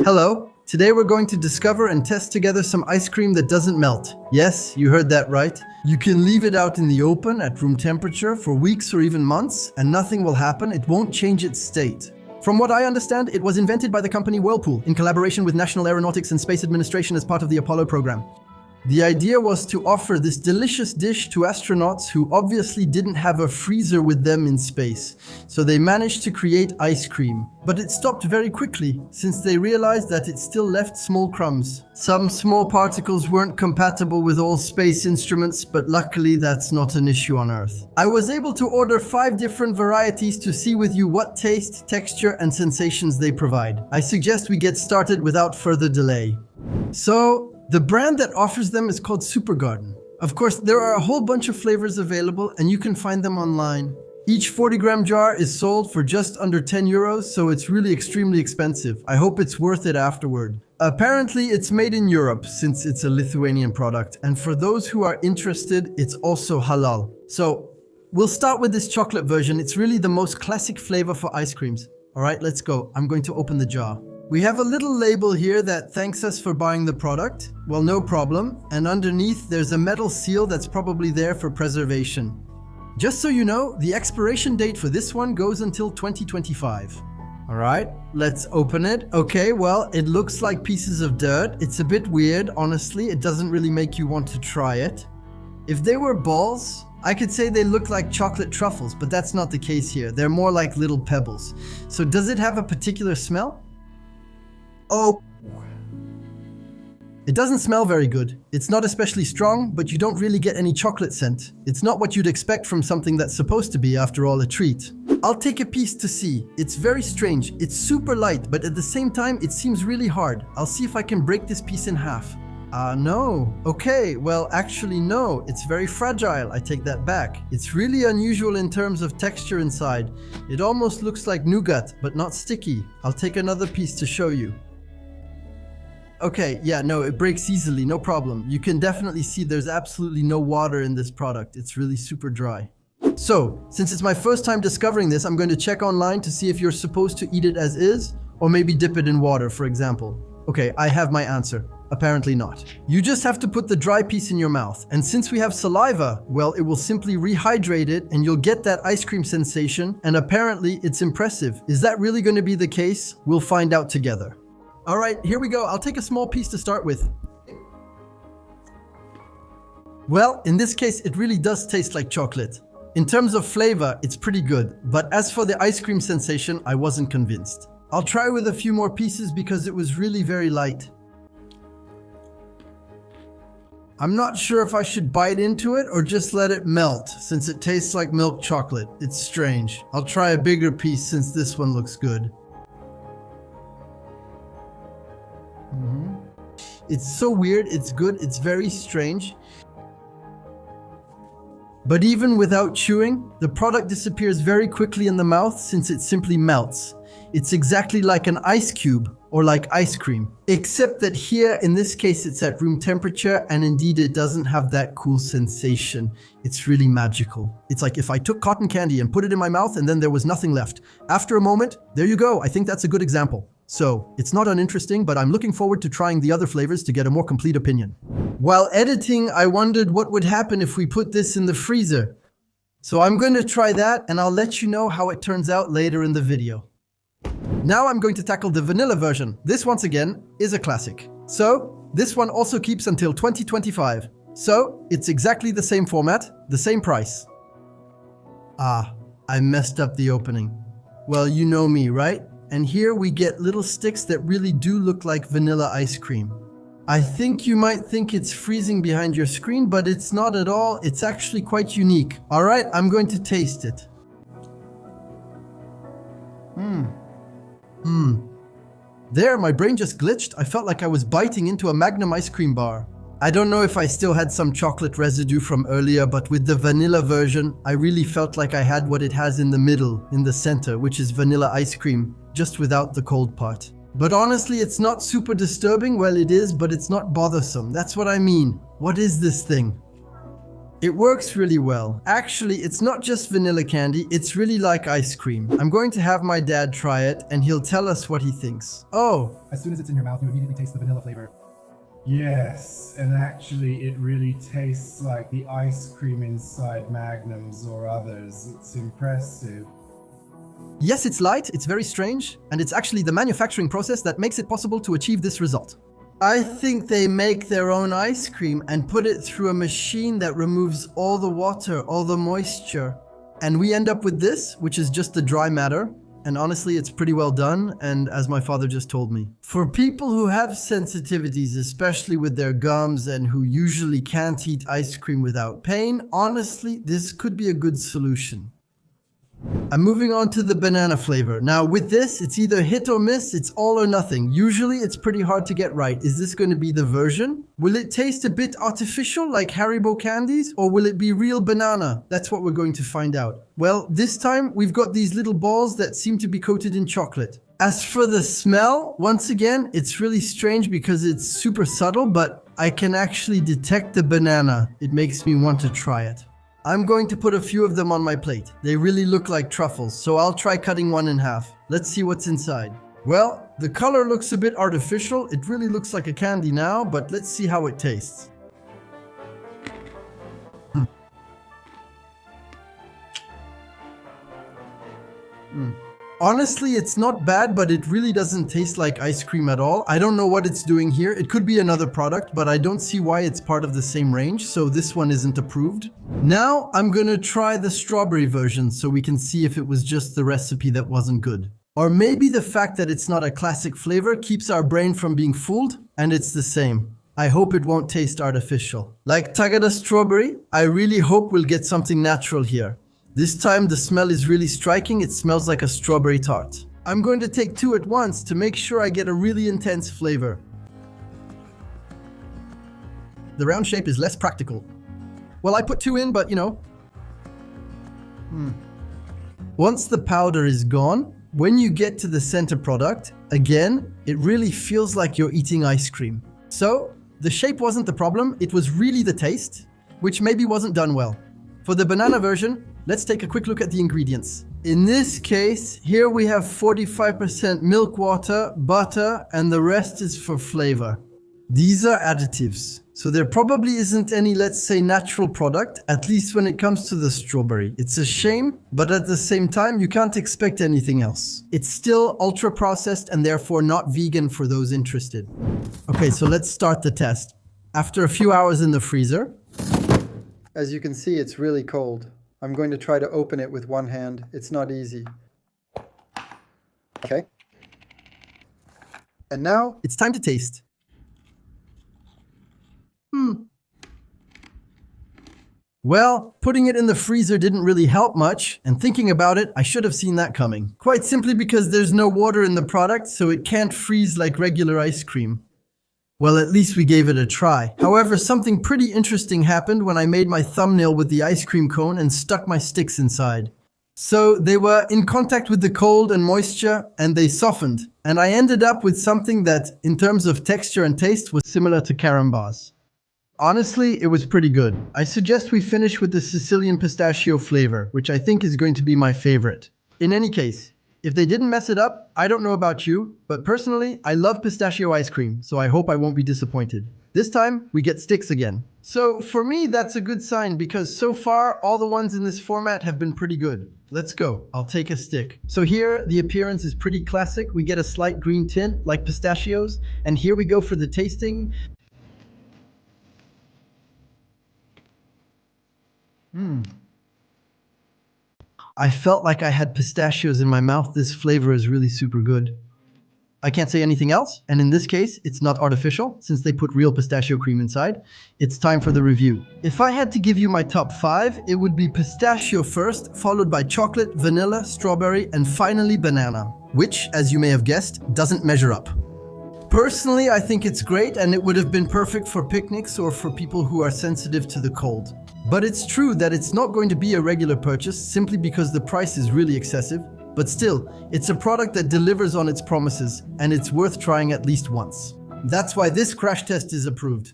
Hello, today we're going to discover and test together some ice cream that doesn't melt. Yes, you heard that right. You can leave it out in the open at room temperature for weeks or even months and nothing will happen, it won't change its state. From what I understand, it was invented by the company Whirlpool in collaboration with National Aeronautics and Space Administration as part of the Apollo program. The idea was to offer this delicious dish to astronauts who obviously didn't have a freezer with them in space, so they managed to create ice cream. But it stopped very quickly, since they realized that it still left small crumbs. Some small particles weren't compatible with all space instruments, but luckily that's not an issue on Earth. I was able to order 5 different varieties to see with you what taste, texture, and sensations they provide. I suggest we get started without further delay. The brand that offers them is called Supergarden. Of course, there are a whole bunch of flavors available and you can find them online. Each 40-gram jar is sold for just under 10 euros, so it's really extremely expensive. I hope it's worth it afterward. Apparently, it's made in Europe since it's a Lithuanian product, and for those who are interested, it's also halal. So, we'll start with this chocolate version. It's really the most classic flavor for ice creams. Alright, let's go. I'm going to open the jar. We have a little label here that thanks us for buying the product. Well, no problem. And underneath, there's a metal seal that's probably there for preservation. Just so you know, the expiration date for this one goes until 2025. All right, let's open it. Okay, well, it looks like pieces of dirt. It's a bit weird, honestly. It doesn't really make you want to try it. If they were balls, I could say they look like chocolate truffles, but that's not the case here. They're more like little pebbles. So does it have a particular smell? Oh, it doesn't smell very good. It's not especially strong, but you don't really get any chocolate scent. It's not what you'd expect from something that's supposed to be, after all, a treat. I'll take a piece to see. It's very strange. It's super light, but at the same time, it seems really hard. I'll see if I can break this piece in half. No. Okay, well, actually, no. It's very fragile. I take that back. It's really unusual in terms of texture inside. It almost looks like nougat, but not sticky. I'll take another piece to show you. Okay, yeah, no, it breaks easily, no problem. You can definitely see there's absolutely no water in this product. It's really super dry. So, since it's my first time discovering this, I'm going to check online to see if you're supposed to eat it as is, or maybe dip it in water, for example. Okay, I have my answer. Apparently not. You just have to put the dry piece in your mouth, and since we have saliva, well, it will simply rehydrate it and you'll get that ice cream sensation, and apparently it's impressive. Is that really going to be the case? We'll find out together. All right, here we go. I'll take a small piece to start with. Well, in this case, it really does taste like chocolate. In terms of flavor, it's pretty good, but as for the ice cream sensation, I wasn't convinced. I'll try with a few more pieces because it was really very light. I'm not sure if I should bite into it or just let it melt, since it tastes like milk chocolate. It's strange. I'll try a bigger piece since this one looks good. It's so weird, it's good, it's very strange. But even without chewing, the product disappears very quickly in the mouth since it simply melts. It's exactly like an ice cube or like ice cream. Except that here, in this case, it's at room temperature and indeed it doesn't have that cool sensation. It's really magical. It's like if I took cotton candy and put it in my mouth and then there was nothing left. After a moment, there you go. I think that's a good example. So, it's not uninteresting, but I'm looking forward to trying the other flavors to get a more complete opinion. While editing, I wondered what would happen if we put this in the freezer. So I'm going to try that and I'll let you know how it turns out later in the video. Now I'm going to tackle the vanilla version. This, once again, is a classic. So, this one also keeps until 2025. So, it's exactly the same format, the same price. I messed up the opening. Well, you know me, right? And here we get little sticks that really do look like vanilla ice cream. I think you might think it's freezing behind your screen, but it's not at all. It's actually quite unique. All right, I'm going to taste it. There, my brain just glitched. I felt like I was biting into a Magnum ice cream bar. I don't know if I still had some chocolate residue from earlier, but with the vanilla version, I really felt like I had what it has in the middle, in the center, which is vanilla ice cream, just without the cold part. But honestly, it's not super disturbing. Well, it is, but it's not bothersome. That's what I mean. What is this thing? It works really well. Actually, it's not just vanilla candy, it's really like ice cream. I'm going to have my dad try it and he'll tell us what he thinks. Oh. As soon as it's in your mouth, you immediately taste the vanilla flavor. Yes, and actually it really tastes like the ice cream inside Magnums or others. It's impressive. Yes, it's light, it's very strange, and it's actually the manufacturing process that makes it possible to achieve this result. I think they make their own ice cream and put it through a machine that removes all the water, all the moisture. And we end up with this, which is just the dry matter. And honestly, it's pretty well done, and as my father just told me. For people who have sensitivities, especially with their gums and who usually can't eat ice cream without pain, honestly, this could be a good solution. I'm moving on to the banana flavor. Now with this, it's either hit or miss, it's all or nothing. Usually it's pretty hard to get right. Is this going to be the version? Will it taste a bit artificial like Haribo candies, or will it be real banana? That's what we're going to find out. Well, this time we've got these little balls that seem to be coated in chocolate. As for the smell, once again, it's really strange because it's super subtle, but I can actually detect the banana. It makes me want to try it. I'm going to put a few of them on my plate. They really look like truffles, so I'll try cutting one in half. Let's see what's inside. Well, the color looks a bit artificial. It really looks like a candy now, but let's see how it tastes. Honestly, it's not bad, but it really doesn't taste like ice cream at all. I don't know what it's doing here. It could be another product, but I don't see why it's part of the same range, so this one isn't approved. Now, I'm gonna try the strawberry version so we can see if it was just the recipe that wasn't good. Or maybe the fact that it's not a classic flavor keeps our brain from being fooled, and it's the same. I hope it won't taste artificial. Like Tagada strawberry, I really hope we'll get something natural here. This time the smell is really striking. It smells like a strawberry tart. I'm going to take two at once to make sure I get a really intense flavor. The round shape is less practical. Well, I put two in, but you know. Once the powder is gone, when you get to the center product, again, it really feels like you're eating ice cream. So, the shape wasn't the problem, it was really the taste, which maybe wasn't done well. For the banana version, let's take a quick look at the ingredients. In this case, here we have 45% milk water, butter, and the rest is for flavor. These are additives, so there probably isn't any, let's say, natural product, at least when it comes to the strawberry. It's a shame, but at the same time, you can't expect anything else. It's still ultra processed and therefore not vegan for those interested. Okay, so let's start the test. After a few hours in the freezer, as you can see, it's really cold. I'm going to try to open it with one hand. It's not easy. Okay. And now it's time to taste. Well, putting it in the freezer didn't really help much, and thinking about it, I should have seen that coming. Quite simply because there's no water in the product, so it can't freeze like regular ice cream. Well, at least we gave it a try. However, something pretty interesting happened when I made my thumbnail with the ice cream cone and stuck my sticks inside. So they were in contact with the cold and moisture, and they softened. And I ended up with something that, in terms of texture and taste, was similar to carambars. Honestly, it was pretty good. I suggest we finish with the Sicilian pistachio flavor, which I think is going to be my favorite. In any case, if they didn't mess it up, I don't know about you, but personally, I love pistachio ice cream, so I hope I won't be disappointed. This time, we get sticks again. So for me, that's a good sign because so far, all the ones in this format have been pretty good. Let's go. I'll take a stick. So here, the appearance is pretty classic. We get a slight green tint, like pistachios, and here we go for the tasting. I felt like I had pistachios in my mouth. This flavor is really super good. I can't say anything else, and in this case, it's not artificial, since they put real pistachio cream inside. It's time for the review. If I had to give you my top 5, it would be pistachio first, followed by chocolate, vanilla, strawberry, and finally banana, which, as you may have guessed, doesn't measure up. Personally, I think it's great, and it would have been perfect for picnics or for people who are sensitive to the cold. But it's true that it's not going to be a regular purchase simply because the price is really excessive. But still, it's a product that delivers on its promises, and it's worth trying at least once. That's why this crash test is approved.